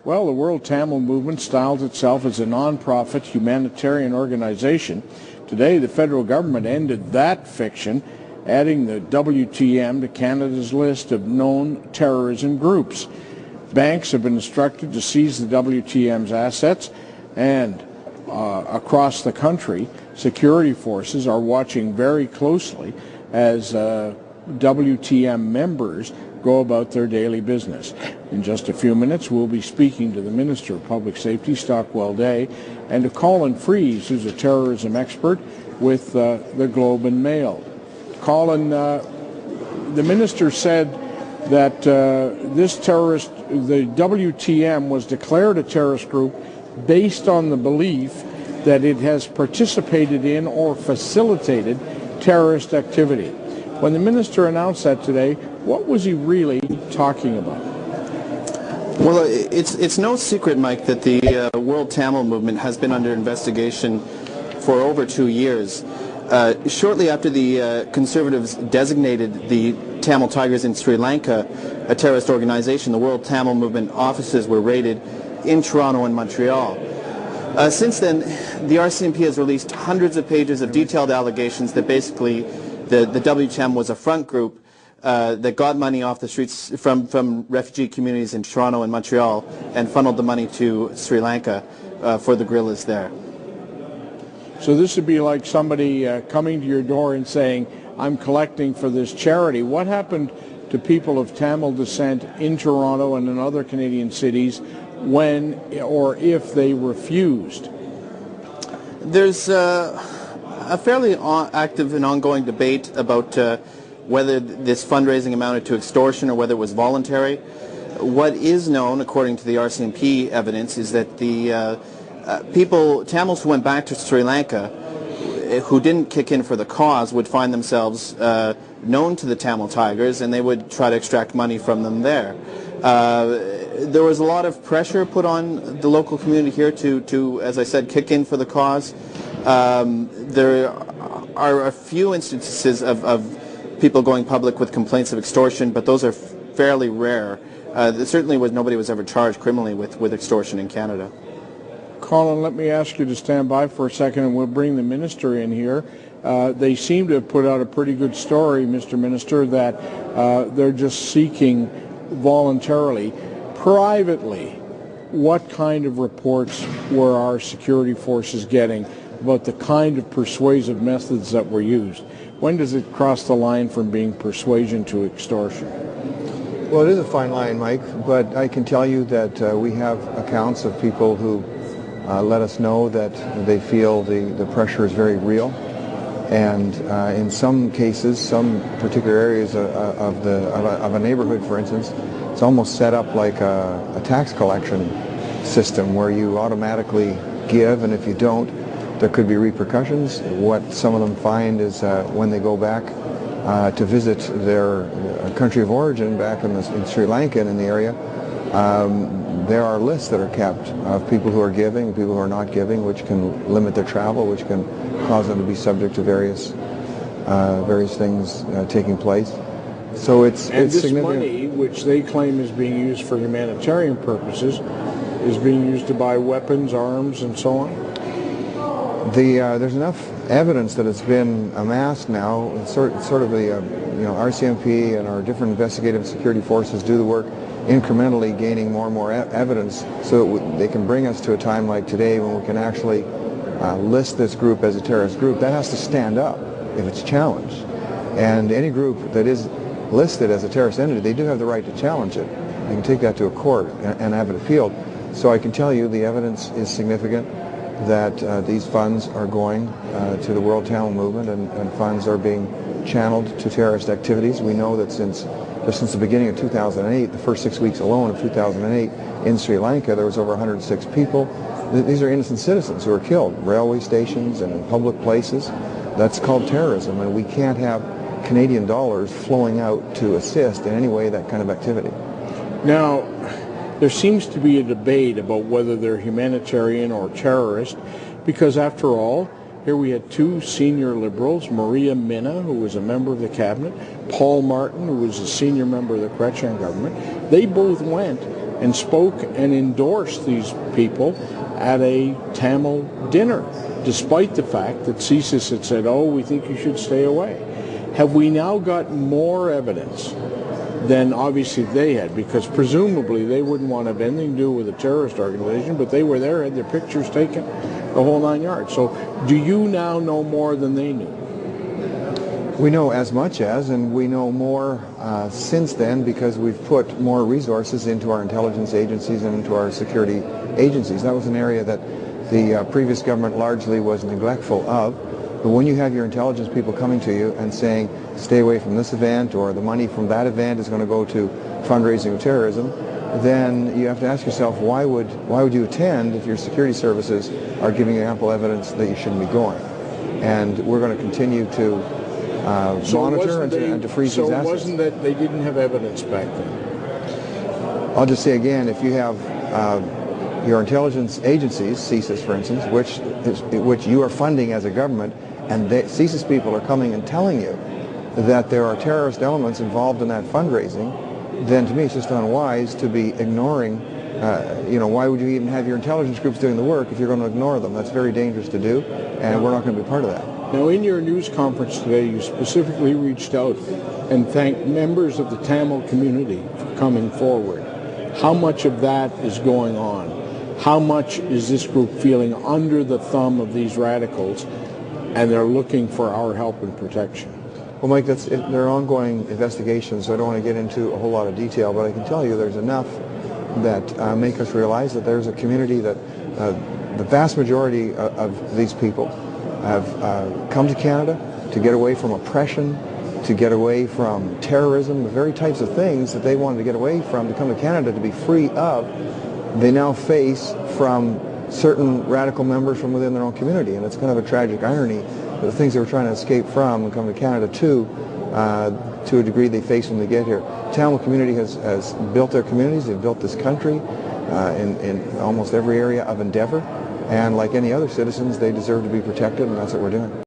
Well, the World Tamil Movement styles itself as a non-profit humanitarian organization. Today, the federal government ended that fiction, adding the WTM to Canada's list of known terrorism groups. Banks have been instructed to seize the WTM's assets, and across the country, security forces are watching very closely as WTM members go about their daily business. In just a few minutes, we'll be speaking to the Minister of Public Safety, Stockwell Day, and to Colin Freeze, who's a terrorism expert with the Globe and Mail. Colin, the Minister said that this terrorist, the WTM, was declared a terrorist group based on the belief that it has participated in or facilitated terrorist activity. When the Minister announced that today, what was he really talking about? Well, it's no secret, Mike, that the World Tamil Movement has been under investigation for over 2 years. Shortly after the Conservatives designated the Tamil Tigers in Sri Lanka a terrorist organization, the World Tamil Movement offices were raided in Toronto and Montreal. Since then, the RCMP has released hundreds of pages of detailed allegations that basically the WTM was a front group that got money off the streets from refugee communities in Toronto and Montreal and funneled the money to Sri Lanka for the guerrillas there. So this would be like somebody coming to your door and saying, I'm collecting for this charity. What happened to people of Tamil descent in Toronto and in other Canadian cities when or if they refused? There's a fairly active and ongoing debate about whether this fundraising amounted to extortion or whether it was voluntary. What is known, according to the RCMP evidence, is that the Tamils who went back to Sri Lanka, who didn't kick in for the cause, would find themselves known to the Tamil Tigers, and they would try to extract money from them there. There was a lot of pressure put on the local community here to, as I said, kick in for the cause. There are a few instances of people going public with complaints of extortion, but those are fairly rare. Certainly nobody was ever charged criminally with extortion in Canada. Colin, let me ask you to stand by for a second, and we'll bring the Minister in here. They seem to have put out a pretty good story, Mr. Minister, that they're just seeking voluntarily. Privately, what kind of reports were our security forces getting about the kind of persuasive methods that were used? When does it cross the line from being persuasion to extortion? Well, it is a fine line, Mike, but I can tell you that we have accounts of people who let us know that they feel the pressure is very real. And in some cases, some particular areas of a neighborhood, for instance, it's almost set up like a tax collection system where you automatically give, and if you don't, there could be repercussions. What some of them find is when they go back to visit their country of origin back in Sri Lanka and in the area, there are lists that are kept of people who are giving, people who are not giving, which can limit their travel, which can cause them to be subject to various things taking place. So it's this significant. Money, which they claim is being used for humanitarian purposes, is being used to buy weapons, arms, and so on? There's enough evidence that it's been amassed now. It's sort of the RCMP and our different investigative security forces do the work, incrementally gaining more and more evidence so that they can bring us to a time like today when we can actually list this group as a terrorist group. That has to stand up if it's challenged. And any group that is listed as a terrorist entity, they do have the right to challenge it. They can take that to a court and have it appealed. So I can tell you the evidence is significant that these funds are going to the World Tamil Movement and funds are being channeled to terrorist activities. We know that just since the beginning of 2008, the first 6 weeks alone of 2008, in Sri Lanka, there was over 106 people. These are innocent citizens who are killed, railway stations and in public places. That's called terrorism, and we can't have Canadian dollars flowing out to assist in any way that kind of activity. Now, there seems to be a debate about whether they're humanitarian or terrorist, because after all, Here we had two senior Liberals, Maria Minna, who was a member of the cabinet, Paul Martin, who was a senior member of the Chrétien government. They both went and spoke and endorsed these people at a Tamil dinner, despite the fact that CSIS had said, oh, we think you should stay away. Have we now got more evidence than obviously they had? Because presumably they wouldn't want to have anything to do with a terrorist organization, but they were there, had their pictures taken, the whole 9 yards. So do you now know more than they knew? We know as much as, and we know more since then because we've put more resources into our intelligence agencies and into our security agencies. That was an area that the previous government largely was neglectful of. But when you have your intelligence people coming to you and saying, stay away from this event, or the money from that event is going to go to fundraising of terrorism, then you have to ask yourself, why would you attend if your security services are giving you ample evidence that you shouldn't be going? And we're going to continue to monitor and to freeze these assets. So it wasn't that they didn't have evidence back then? I'll just say again, if you have your intelligence agencies, CSIS for instance, which you are funding as a government, and CSIS people are coming and telling you that there are terrorist elements involved in that fundraising, then to me it's just unwise to be ignoring, why would you even have your intelligence groups doing the work if you're going to ignore them? That's very dangerous to do, and we're not going to be part of that. Now, in your news conference today, you specifically reached out and thanked members of the Tamil community for coming forward. How much of that is going on? How much is this group feeling under the thumb of these radicals, and they're looking for our help and protection? Well, Mike, there are ongoing investigations, so I don't want to get into a whole lot of detail, but I can tell you there's enough that make us realize that there's a community that the vast majority of these people have come to Canada to get away from oppression, to get away from terrorism, the very types of things that they wanted to get away from, to come to Canada to be free of, they now face from certain radical members from within their own community. And it's kind of a tragic irony that the things they were trying to escape from and come to Canada to a degree they face when they get here. The Tamil community has built their communities, they've built this country in almost every area of endeavor, and like any other citizens, they deserve to be protected, and that's what we're doing.